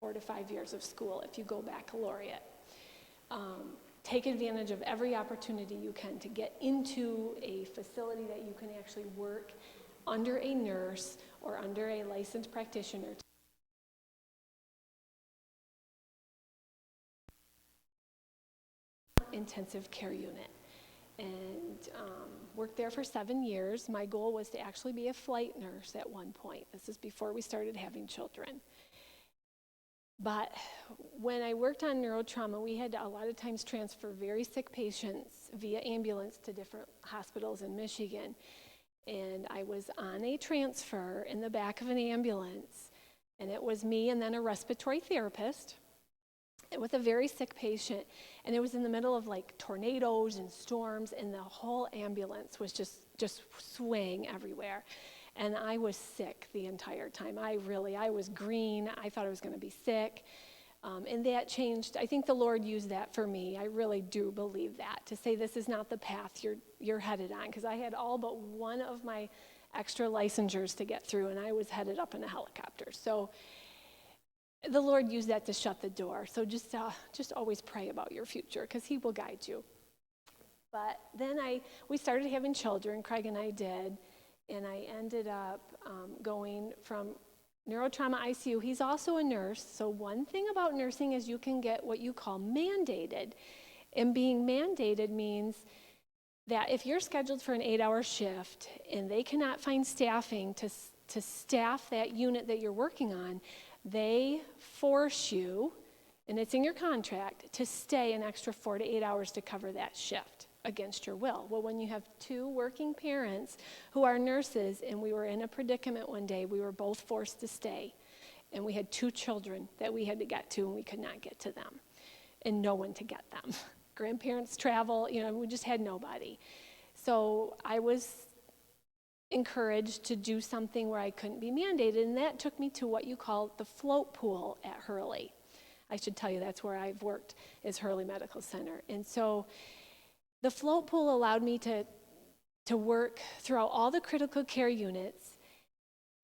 4 to 5 years of school if you go baccalaureate. Take advantage of every opportunity you can to get into a facility that you can actually work under a nurse or under a licensed practitioner. Intensive care unit, and worked there for 7 years. My goal was to actually be a flight nurse at one point. This is before we started having children. But when I worked on neurotrauma, we had to a lot of times transfer very sick patients via ambulance to different hospitals in Michigan. And I was on a transfer in the back of an ambulance, and it was me and then a respiratory therapist with a very sick patient. And it was in the middle of like tornadoes and storms, and the whole ambulance was just swaying everywhere. And I was sick the entire time. I was green. I thought I was going to be sick. And that changed. I think the Lord used that for me. I really do believe that, to say this is not the path you're headed on. Because I had all but one of my extra licensures to get through, and I was headed up in a helicopter. So the Lord used that to shut the door. So just always pray about your future, because he will guide you. But then we started having children, Craig and I did. And I ended up going from neurotrauma ICU. He's also a nurse. So one thing about nursing is you can get what you call mandated. And being mandated means that if you're scheduled for an 8-hour shift and they cannot find staffing to staff that unit that you're working on, they force you, and it's in your contract, to stay an extra 4 to 8 hours to cover that shift against your will. Well, when you have 2 working parents who are nurses, and we were in a predicament one day, we were both forced to stay, and we had 2 children that we had to get to, and we could not get to them, and no one to get them. Grandparents travel, we just had nobody. So I was encouraged to do something where I couldn't be mandated, and that took me to what you call the float pool at Hurley. I should tell you that's where I've worked, is Hurley Medical Center. And so the float pool allowed me to work throughout all the critical care units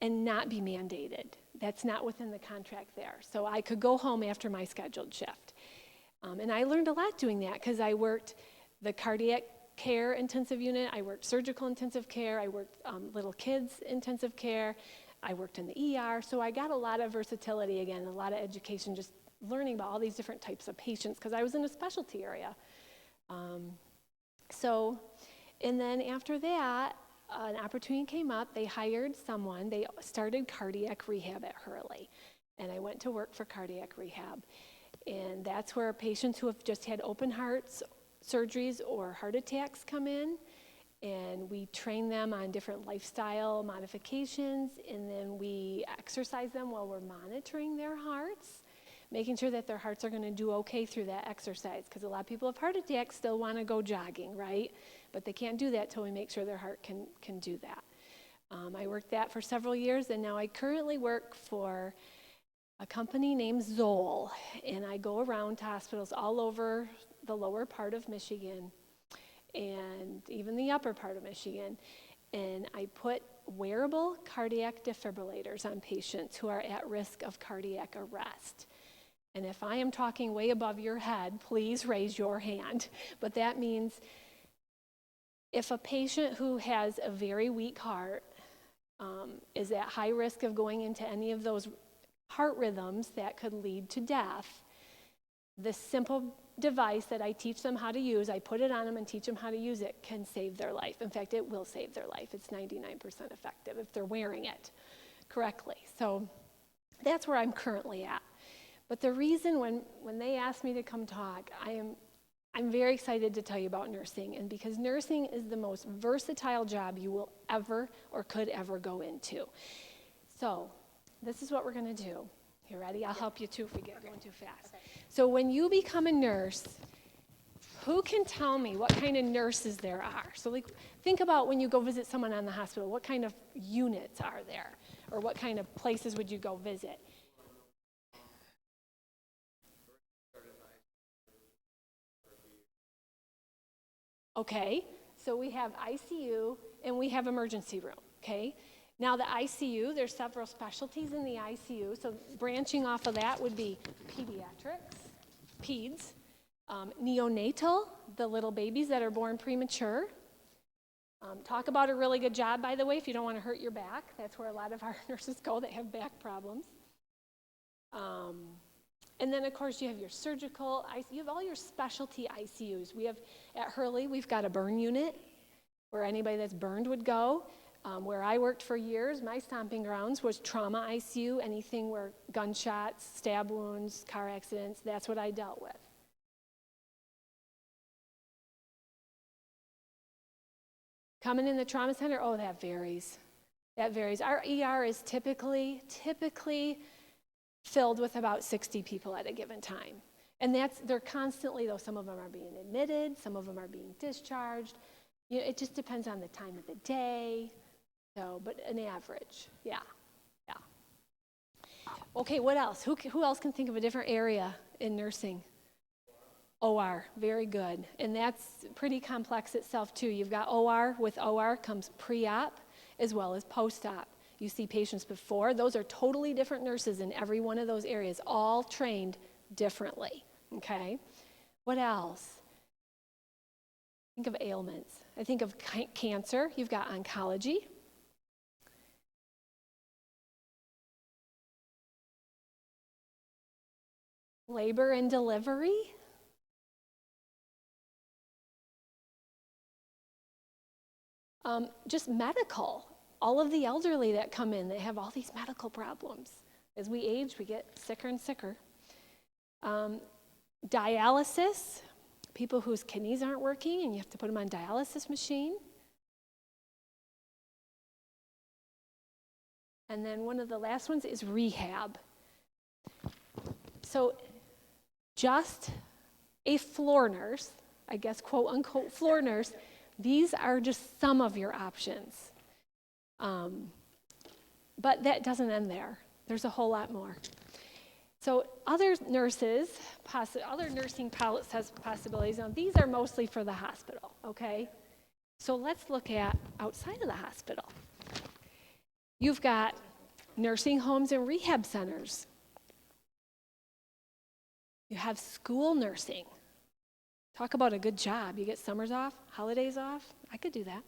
and not be mandated. That's not within the contract there. So I could go home after my scheduled shift. And I learned a lot doing that, because I worked the cardiac care intensive unit, I worked surgical intensive care, I worked little kids intensive care, I worked in the ER. So I got a lot of versatility again, a lot of education, just learning about all these different types of patients, because I was in a specialty area. And then after that, an opportunity came up. They hired someone. They started cardiac rehab at Hurley. And I went to work for cardiac rehab. And that's where patients who have just had open hearts surgeries or heart attacks come in. And we train them on different lifestyle modifications. And then we exercise them while we're monitoring their hearts, making sure that their hearts are going to do okay through that exercise, because a lot of people with heart attacks still want to go jogging, right? But they can't do that till we make sure their heart can do that. I worked that for several years, and now I currently work for a company named Zoll, and I go around to hospitals all over the lower part of Michigan and even the upper part of Michigan, and I put wearable cardiac defibrillators on patients who are at risk of cardiac arrest. And if I am talking way above your head, please raise your hand. But that means if a patient who has a very weak heart is at high risk of going into any of those heart rhythms that could lead to death, this simple device that I teach them how to use, I put it on them and teach them how to use it, can save their life. In fact, it will save their life. It's 99% effective if they're wearing it correctly. So that's where I'm currently at. But the reason when they asked me to come talk, I'm very excited to tell you about nursing, and because nursing is the most versatile job you will ever or could ever go into. So this is what we're going to do. You ready? I'll help you too if we get going too fast. Okay. So when you become a nurse, who can tell me what kind of nurses there are? So think about when you go visit someone on the hospital, what kind of units are there? Or what kind of places would you go visit? Okay, so we have ICU and we have emergency room, okay? Now the ICU, there's several specialties in the ICU. So branching off of that would be pediatrics, peds, neonatal, the little babies that are born premature. Talk about a really good job, by the way, if you don't want to hurt your back. That's where a lot of our nurses go that have back problems. And then, of course, you have your surgical, you have all your specialty ICUs. We have, at Hurley, we've got a burn unit where anybody that's burned would go. Where I worked for years, my stomping grounds was trauma ICU, anything where gunshots, stab wounds, car accidents, that's what I dealt with. Coming in the trauma center, oh, that varies. That varies. Our ER is typically filled with about 60 people at a given time. And they're constantly, though, some of them are being admitted, some of them are being discharged. You know, it just depends on the time of the day. So, but an average, yeah. Okay, what else? Who else can think of a different area in nursing? OR, very good. And that's pretty complex itself too. You've got OR, with OR comes pre-op as well as post-op. You see patients before. Those are totally different nurses in every one of those areas, all trained differently, okay? What else? Think of ailments. I think of cancer. You've got oncology. Labor and delivery. Just medical. All of the elderly that come in, they have all these medical problems. As we age, we get sicker and sicker. Dialysis, people whose kidneys aren't working and you have to put them on dialysis machine. And then one of the last ones is rehab. So just a floor nurse, I guess quote unquote floor nurse, these are just some of your options. But that doesn't end there. There's a whole lot more. So other nursing possibilities, now these are mostly for the hospital, okay? So let's look at outside of the hospital. You've got nursing homes and rehab centers. You have school nursing. Talk about a good job. You get summers off, holidays off. I could do that.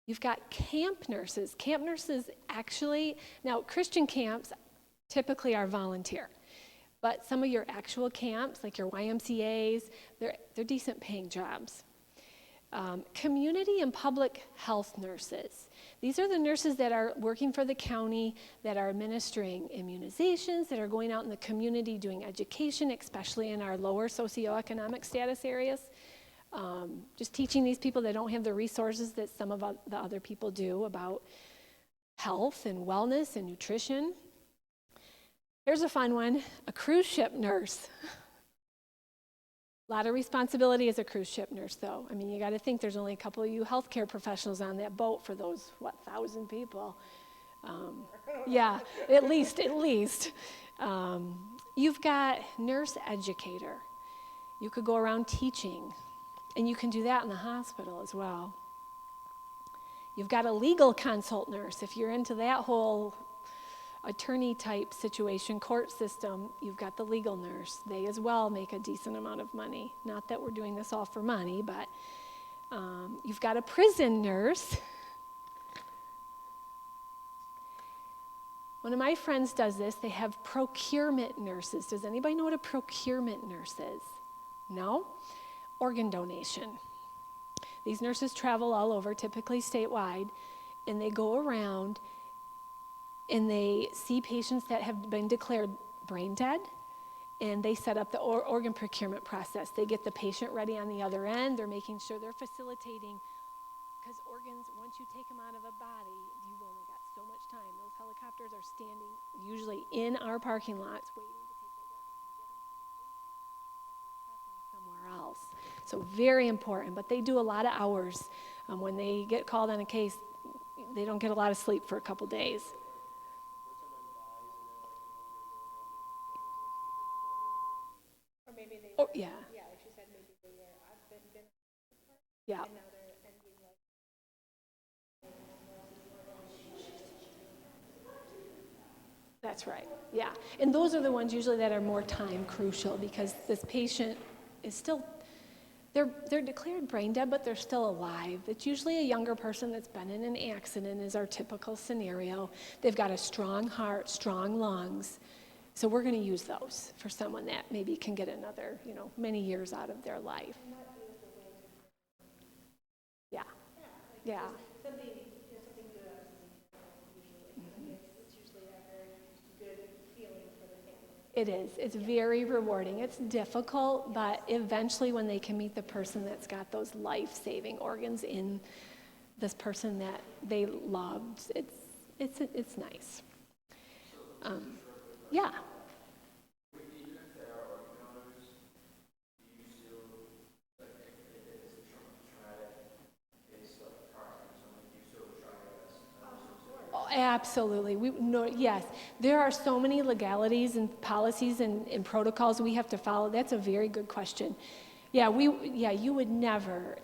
You've got camp nurses. Camp nurses actually, now Christian camps typically are volunteer, but some of your actual camps, like your YMCAs, they're decent paying jobs. Community and public health nurses. These are the nurses that are working for the county, that are administering immunizations, that are going out in the community doing education, especially in our lower socioeconomic status areas. Just teaching these people that don't have the resources that some of the other people do about health and wellness and nutrition. Here's a fun one, a cruise ship nurse. A lot of responsibility as a cruise ship nurse, though. I mean, you got to think there's only a couple of you healthcare professionals on that boat for those, 1,000 people. Yeah, at least. You've got nurse educator. You could go around teaching, and you can do that in the hospital as well. You've got a legal consult nurse. If you're into that whole attorney type situation, court system, you've got the legal nurse. They as well make a decent amount of money. Not that we're doing this all for money, but you've got a prison nurse. One of my friends does this. They have procurement nurses. Does anybody know what a procurement nurse is? No? Organ donation. These nurses travel all over, typically statewide, and they go around and they see patients that have been declared brain dead, and they set up the organ procurement process. They get the patient ready on the other end. They're making sure they're facilitating, because organs, once you take them out of a body, you've only got so much time. Those helicopters are standing usually in our parking lots waiting to take those organs and get them to the patient somewhere else. So very important, but they do a lot of hours. When they get called on a case, they don't get a lot of sleep for a couple days. Or maybe they Oh, yeah. Yeah, like she said, maybe they were been Yeah. and now they're ending like That's right, yeah. And those are the ones usually that are more time crucial because this patient is still, they're declared brain dead, but they're still alive. It's usually a younger person that's been in an accident is our typical scenario. They've got a strong heart, strong lungs. So we're going to use those for someone that maybe can get another, many years out of their life. Yeah, yeah. It is. It's very rewarding. It's difficult, but eventually when they can meet the person that's got those life-saving organs in this person that they loved, it's nice. Yeah. Oh, absolutely. Yes, there are so many legalities and policies and protocols we have to follow. That's a very good question. Yeah, you would never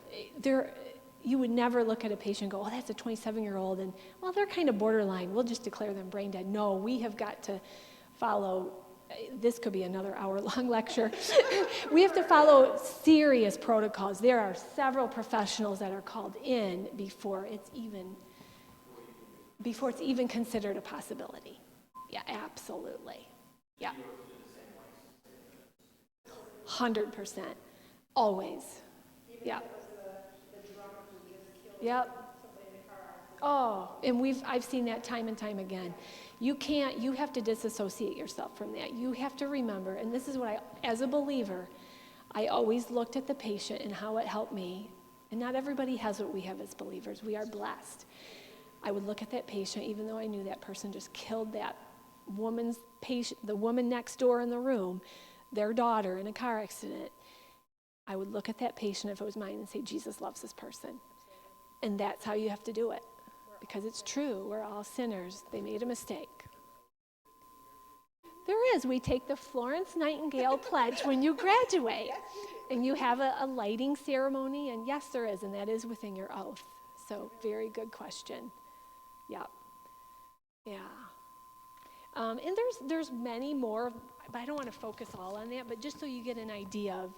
look at a patient and go, oh, that's a 27-year-old, and well, they're kind of borderline. We'll just declare them brain dead. No, we have got to follow. This could be another hour-long lecture. We have to follow serious protocols. There are several professionals that are called in before it's even considered a possibility. Yeah, absolutely. Yeah. 100%. Always. Yeah. Yep. Oh, and I've seen that time and time again. You have to disassociate yourself from that. You have to remember, and this is what as a believer, I always looked at the patient and how it helped me. And not everybody has what we have as believers. We are blessed. I would look at that patient, even though I knew that person just killed that woman's patient, the woman next door in the room, their daughter in a car accident. I would look at that patient if it was mine and say, Jesus loves this person. And that's how you have to do it. Because it's true, we're all sinners. They made a mistake. There is. We take the Florence Nightingale pledge when you graduate. And you have a lighting ceremony. And yes, there is. And that is within your oath. So very good question. Yep. Yeah. And there's many more, but I don't want to focus all on that, but just so you get an idea of,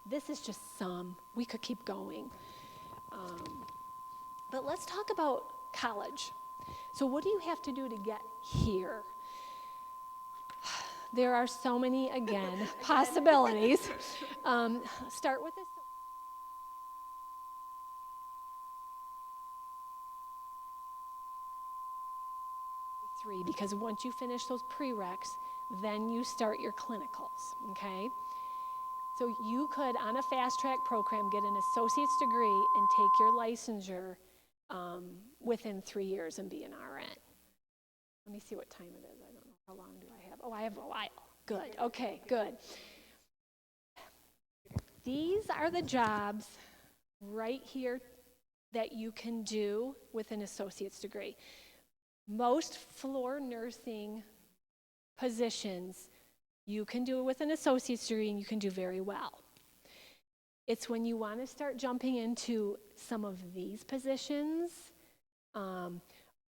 this is just some. We could keep going. But let's talk about college. So what do you have to do to get here? There are so many, again, possibilities. Start with this. Because once you finish those prereqs, then you start your clinicals, okay? So you could, on a fast track program, get an associate's degree and take your licensure within 3 years and be an RN. Let me see what time it is. I don't know. How long do I have? Oh, I have a while. Good. Okay, good. These are the jobs right here that you can do with an associate's degree. Most floor nursing positions, you can do it with an associate's degree and you can do very well. It's when you want to start jumping into some of these positions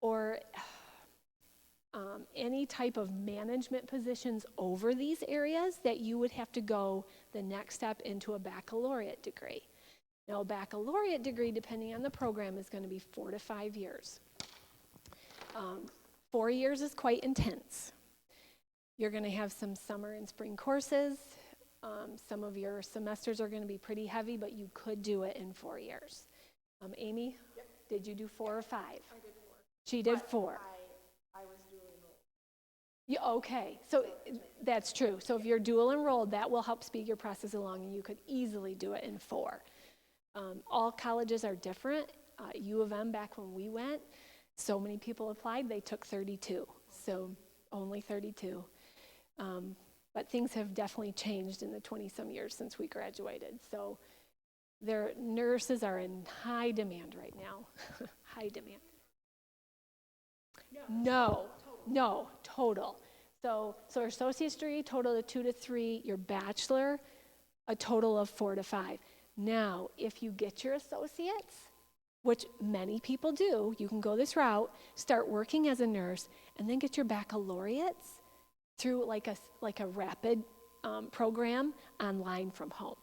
or any type of management positions over these areas that you would have to go the next step into a baccalaureate degree. Now, a baccalaureate degree, depending on the program, is going to be 4 to 5 years. 4 years is quite intense. You're going to have some summer and spring courses. Some of your semesters are going to be pretty heavy, but you could do it in 4 years. Amy, yep. Did you do 4 or 5? I did 4. She did 4. I was dual enrolled. Yeah, okay, so that's true. So if you're dual enrolled, that will help speed your process along, and you could easily do it in 4. All colleges are different. U of M, back when we went, so many people applied, they took 32. So only 32. But things have definitely changed in the 20-some years since we graduated. So their nurses are in high demand right now. High demand. No, total. So associate's degree, total of 2 to 3. Your bachelor, a total of 4 to 5. Now, if you get your associates, which many people do, you can go this route, start working as a nurse, and then get your baccalaureates. through like a rapid program online from home.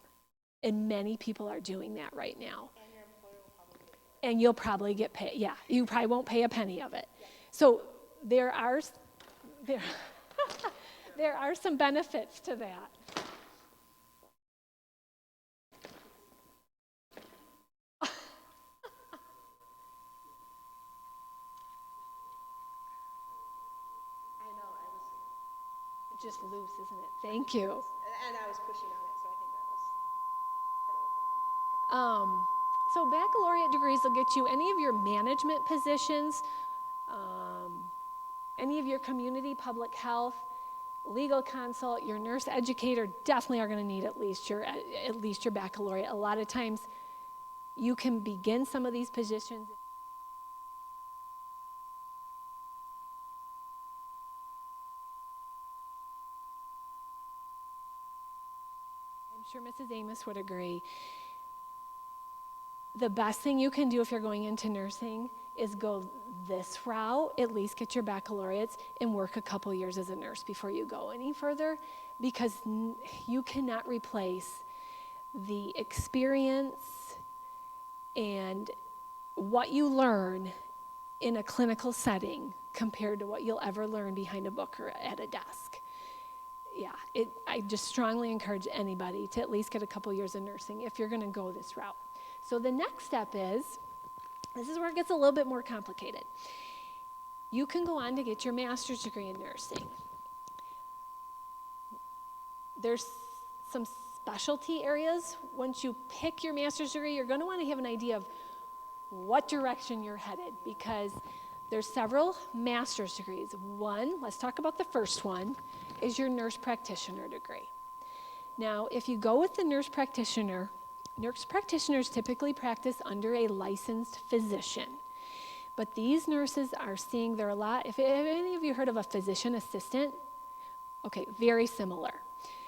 And many people are doing that right now. And your employer will probably get paid. And you'll probably get paid. Yeah, you probably won't pay a penny of it. So there are there are some benefits to that. I know, Just loose, isn't it? Thank you. and I was pushing on it, so I think that was part of the problem. So baccalaureate degrees will get you any of your management positions, any of your community public health, legal consult, your nurse educator definitely are going to need at least your baccalaureate. A lot of times you can begin some of these positions. I'm sure Mrs. Amos would agree. The best thing you can do if you're going into nursing is go this route, at least get your baccalaureates and work a couple years as a nurse before you go any further, because you cannot replace the experience and what you learn in a clinical setting compared to what you'll ever learn behind a book or at a desk. Yeah, I just strongly encourage anybody to at least get a couple years of nursing if you're going to go this route. So the next step is, this is where it gets a little bit more complicated. You can go on to get your master's degree in nursing. There's some specialty areas. Once you pick your master's degree, you're going to want to have an idea of what direction you're headed, because there's several master's degrees. One, let's talk about the first one, is your nurse practitioner degree. Now, if you go with the nurse practitioners typically practice under a licensed physician. But these nurses are seeing, there are a lot, if any of you heard of a physician assistant, okay, very similar.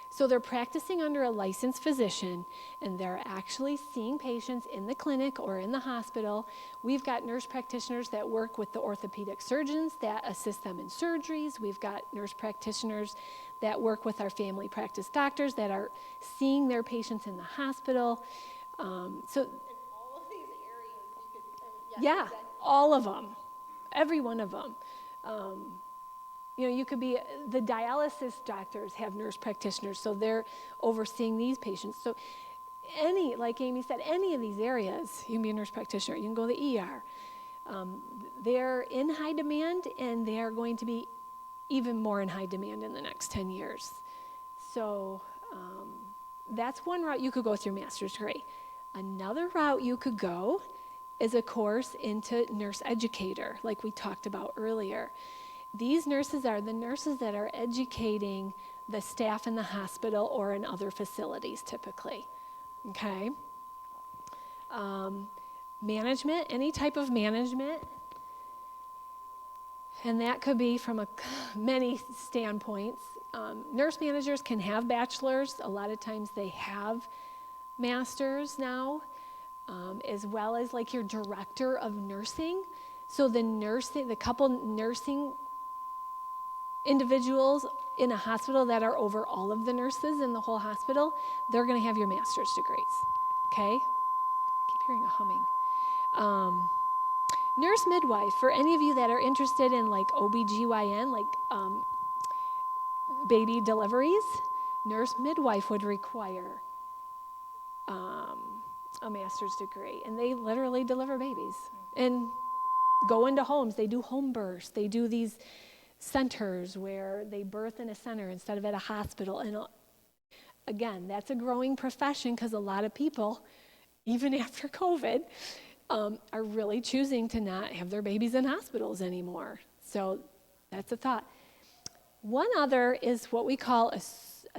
So they're practicing under a licensed physician, and they're actually seeing patients in the clinic or in the hospital. We've got nurse practitioners that work with the orthopedic surgeons that assist them in surgeries. We've got nurse practitioners that work with our family practice doctors that are seeing their patients in the hospital. In all of these areas, you could, Yeah, exactly. all of them, every one of them. You could be, the dialysis doctors have nurse practitioners, so they're overseeing these patients. So like Amy said, any of these areas, you can be a nurse practitioner, you can go to the ER. They're in high demand, and they are going to be even more in high demand in the next 10 years. So that's one route you could go with your master's degree. Another route you could go is a course into nurse educator, like we talked about earlier. These nurses are the nurses that are educating the staff in the hospital or in other facilities typically, okay? Management, any type of management, and that could be from many standpoints. Nurse managers can have bachelors. A lot of times they have masters now, as well as like your director of nursing. So the couple nursing individuals in a hospital that are over all of the nurses in the whole hospital, they're going to have your master's degrees, okay? I keep hearing a humming. Nurse midwife, for any of you that are interested in like OBGYN, like baby deliveries, nurse midwife would require a master's degree, and they literally deliver babies and go into homes. They do home births. They do these centers where they birth in a center instead of at a hospital. And again, that's a growing profession, because a lot of people, even after COVID, are really choosing to not have their babies in hospitals anymore. So that's a thought. One other is what we call a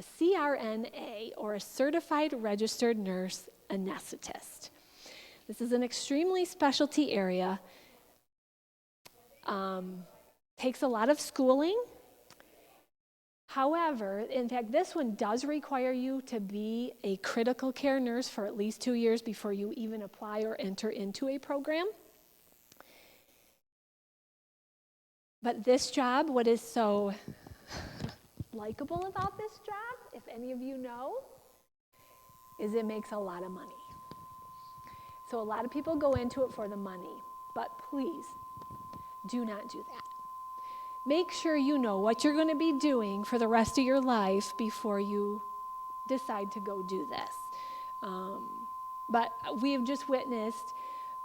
CRNA, or a Certified Registered Nurse Anesthetist. This is an extremely specialty area. Takes a lot of schooling. However, in fact, this one does require you to be a critical care nurse for at least 2 years before you even apply or enter into a program. But this job, what is so likable about this job, if any of you know, is it makes a lot of money. So a lot of people go into it for the money, but please do not do that. Make sure you know what you're going to be doing for the rest of your life before you decide to go do this. But we have just witnessed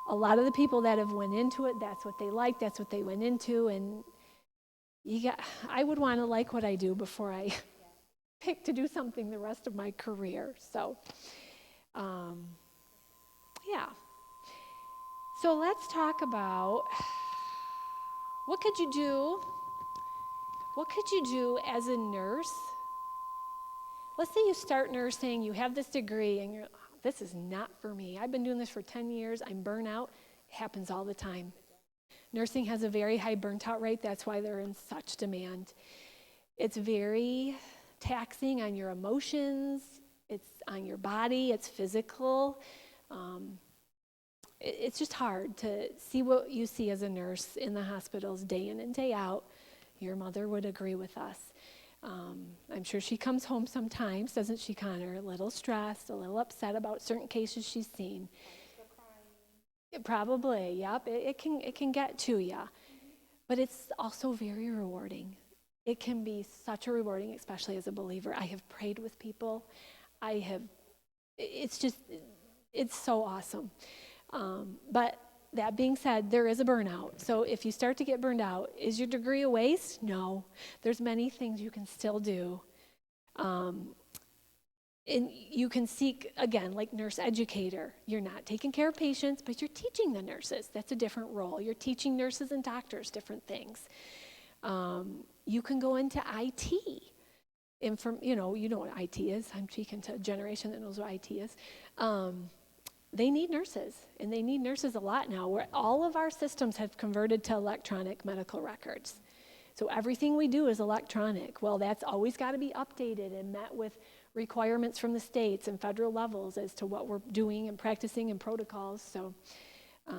a lot of the people that have went into it, that's what they like, that's what they went into, and I would want to like what I do before I pick to do something the rest of my career. So, yeah. So let's talk about what could you do as a nurse? Let's say you start nursing, you have this degree, and you're, oh, this is not for me. I've been doing this for 10 years. I'm burnt out. It happens all the time. Nursing has a very high burnt out rate. That's why they're in such demand. It's very taxing on your emotions. It's on your body. It's physical. It's just hard to see what you see as a nurse in the hospitals day in and day out. Your mother would agree with us. I'm sure she comes home sometimes, doesn't she, Connor? A little stressed, a little upset about certain cases she's seen. Probably, yep. It can get to you, but it's also very rewarding. It can be such a rewarding, especially as a believer. I have prayed with people. It's so awesome. But that being said, there is a burnout. So if you start to get burned out, is your degree a waste? No. There's many things you can still do. And you can seek, again, like nurse educator. You're not taking care of patients, but you're teaching the nurses. That's a different role. You're teaching nurses and doctors different things. You can go into IT. You know what IT is. I'm speaking to a generation that knows what IT is. They need nurses, and they need nurses a lot now, where all of our systems have converted to electronic medical records. So everything we do is electronic. Well, that's always got to be updated and met with requirements from the states and federal levels as to what we're doing and practicing and protocols. So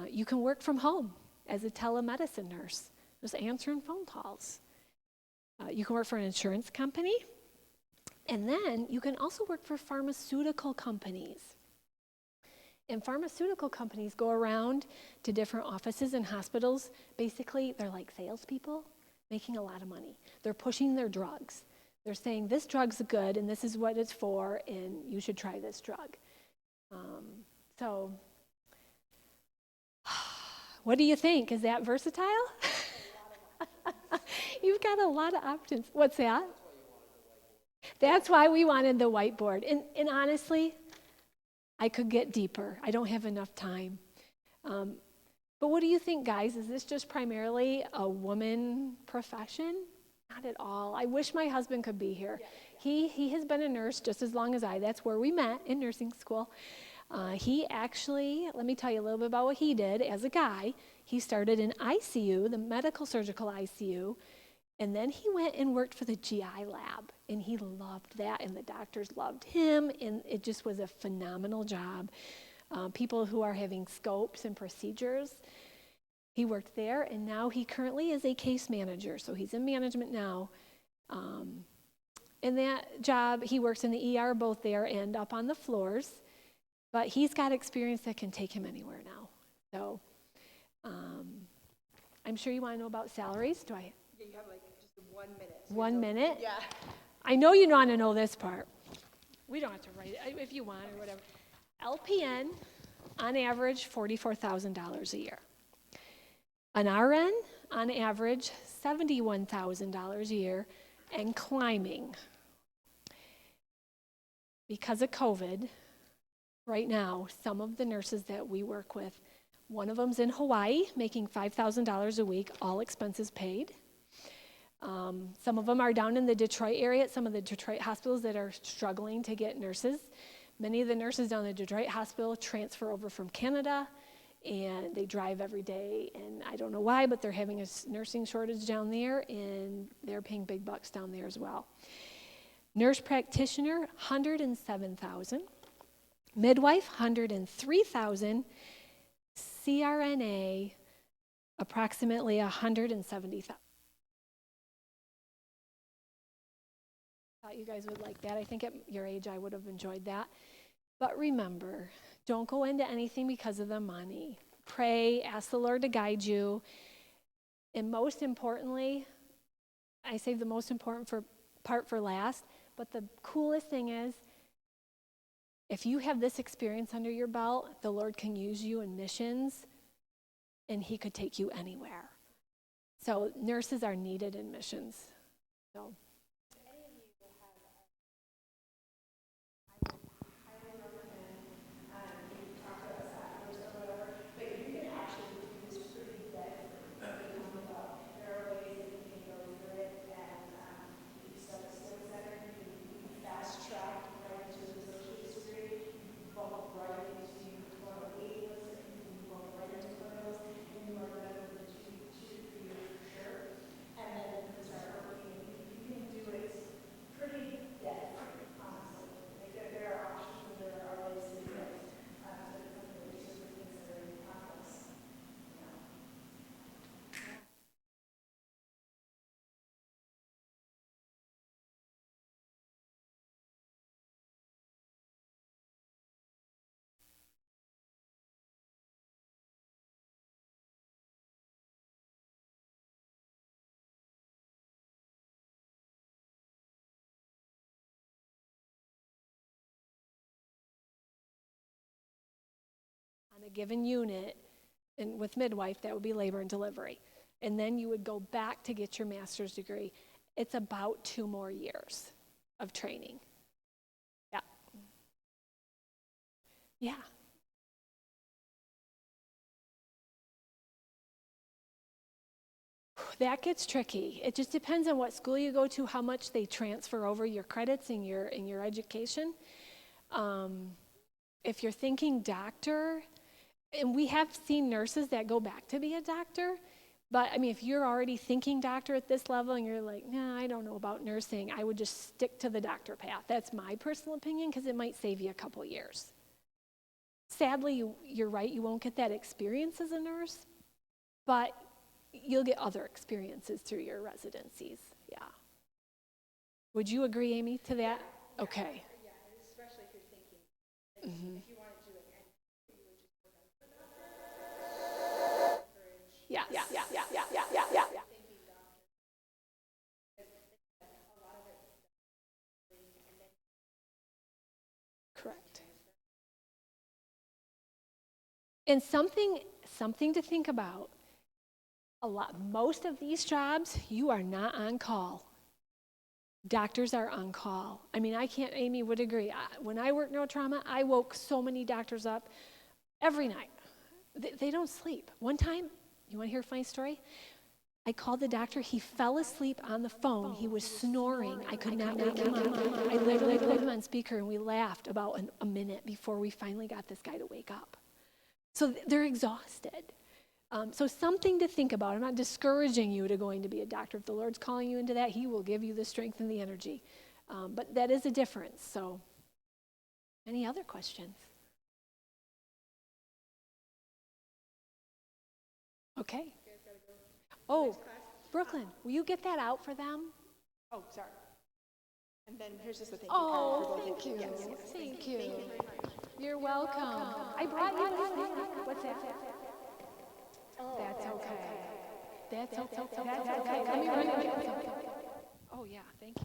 you can work from home as a telemedicine nurse, just answering phone calls. You can work for an insurance company, and then you can also work for pharmaceutical companies. And pharmaceutical companies go around to different offices and hospitals. Basically, they're like salespeople making a lot of money. They're pushing their drugs. They're saying, this drug's good, and this is what it's for, and you should try this drug. So, what do you think? Is that versatile? You've got a lot of options. What's that? That's why we wanted the whiteboard. And honestly, I could get deeper. I don't have enough time. But what do you think, guys? Is this just primarily a woman profession? Not at all. I wish my husband could be here. He has been a nurse just as long as I. That's where we met, in nursing school. He actually, let me tell you a little bit about what he did as a guy. He started in ICU, the medical surgical ICU, and then he went and worked for the GI lab, and he loved that, and the doctors loved him, and it just was a phenomenal job. People who are having scopes and procedures, he worked there, and now he currently is a case manager, so he's in management now. In that job, he works in the ER, both there and up on the floors, but he's got experience that can take him anywhere now. So I'm sure you want to know about salaries. Yeah, you have like just 1 minute. So 1 minute? Yeah. I know you want to know this part. We don't have to write it if you want or whatever. LPN, on average, $44,000 a year. An RN, on average, $71,000 a year, and climbing. Because of COVID, right now, some of the nurses that we work with, one of them's in Hawaii, making $5,000 a week, all expenses paid. Some of them are down in the Detroit area at some of the Detroit hospitals that are struggling to get nurses. Many of the nurses down in the Detroit hospital transfer over from Canada, and they drive every day, and I don't know why, but they're having a nursing shortage down there, and they're paying big bucks down there as well. Nurse practitioner, $107,000. Midwife, $103,000. CRNA, approximately $170,000. thought you guys would like that. I think at your age I would have enjoyed that. But remember, don't go into anything because of the money. Pray, ask the Lord to guide you. And most importantly, I save the most important part for last, but the coolest thing is, if you have this experience under your belt, the Lord can use you in missions, and he could take you anywhere. So nurses are needed in missions. So. On a given unit, and with midwife, that would be labor and delivery. And then you would go back to get your master's degree. It's about 2 more years of training. Yeah. Yeah. That gets tricky. It just depends on what school you go to, how much they transfer over your credits in your education. If you're thinking doctor, and we have seen nurses that go back to be a doctor, but I mean, if you're already thinking doctor at this level and you're like, nah, I don't know about nursing, I would just stick to the doctor path. That's my personal opinion, because it might save you a couple years. Sadly, you're right, you won't get that experience as a nurse, but you'll get other experiences through your residencies. Yeah. Would you agree, Amy, to that? Yeah. Okay. Yeah, especially if you're thinking, if you want to do it, and you would just work on encourage. Yes. Thinking doctor. A lot of it, and then. Correct. And something to think about. Most of these jobs, you are not on call. Doctors are on call. I mean, Amy would agree. When I worked neurotrauma, I woke so many doctors up every night. They don't sleep. One time, you want to hear a funny story? I called the doctor. He fell asleep on the phone. He was snoring. I could not wake him up. I literally put him on speaker, and we laughed about a minute before we finally got this guy to wake up. So they're exhausted. So something to think about. I'm not discouraging you to going to be a doctor. If the Lord's calling you into that, he will give you the strength and the energy. But that is a difference. So any other questions? Okay. Oh, Brooklyn, will you get that out for them? Oh, sorry. And then here's just the thing. Oh, thank you. Thank you. You're welcome. I brought you this. What's that? That's okay. That's okay. Let me run and get something. Oh, yeah, thank you.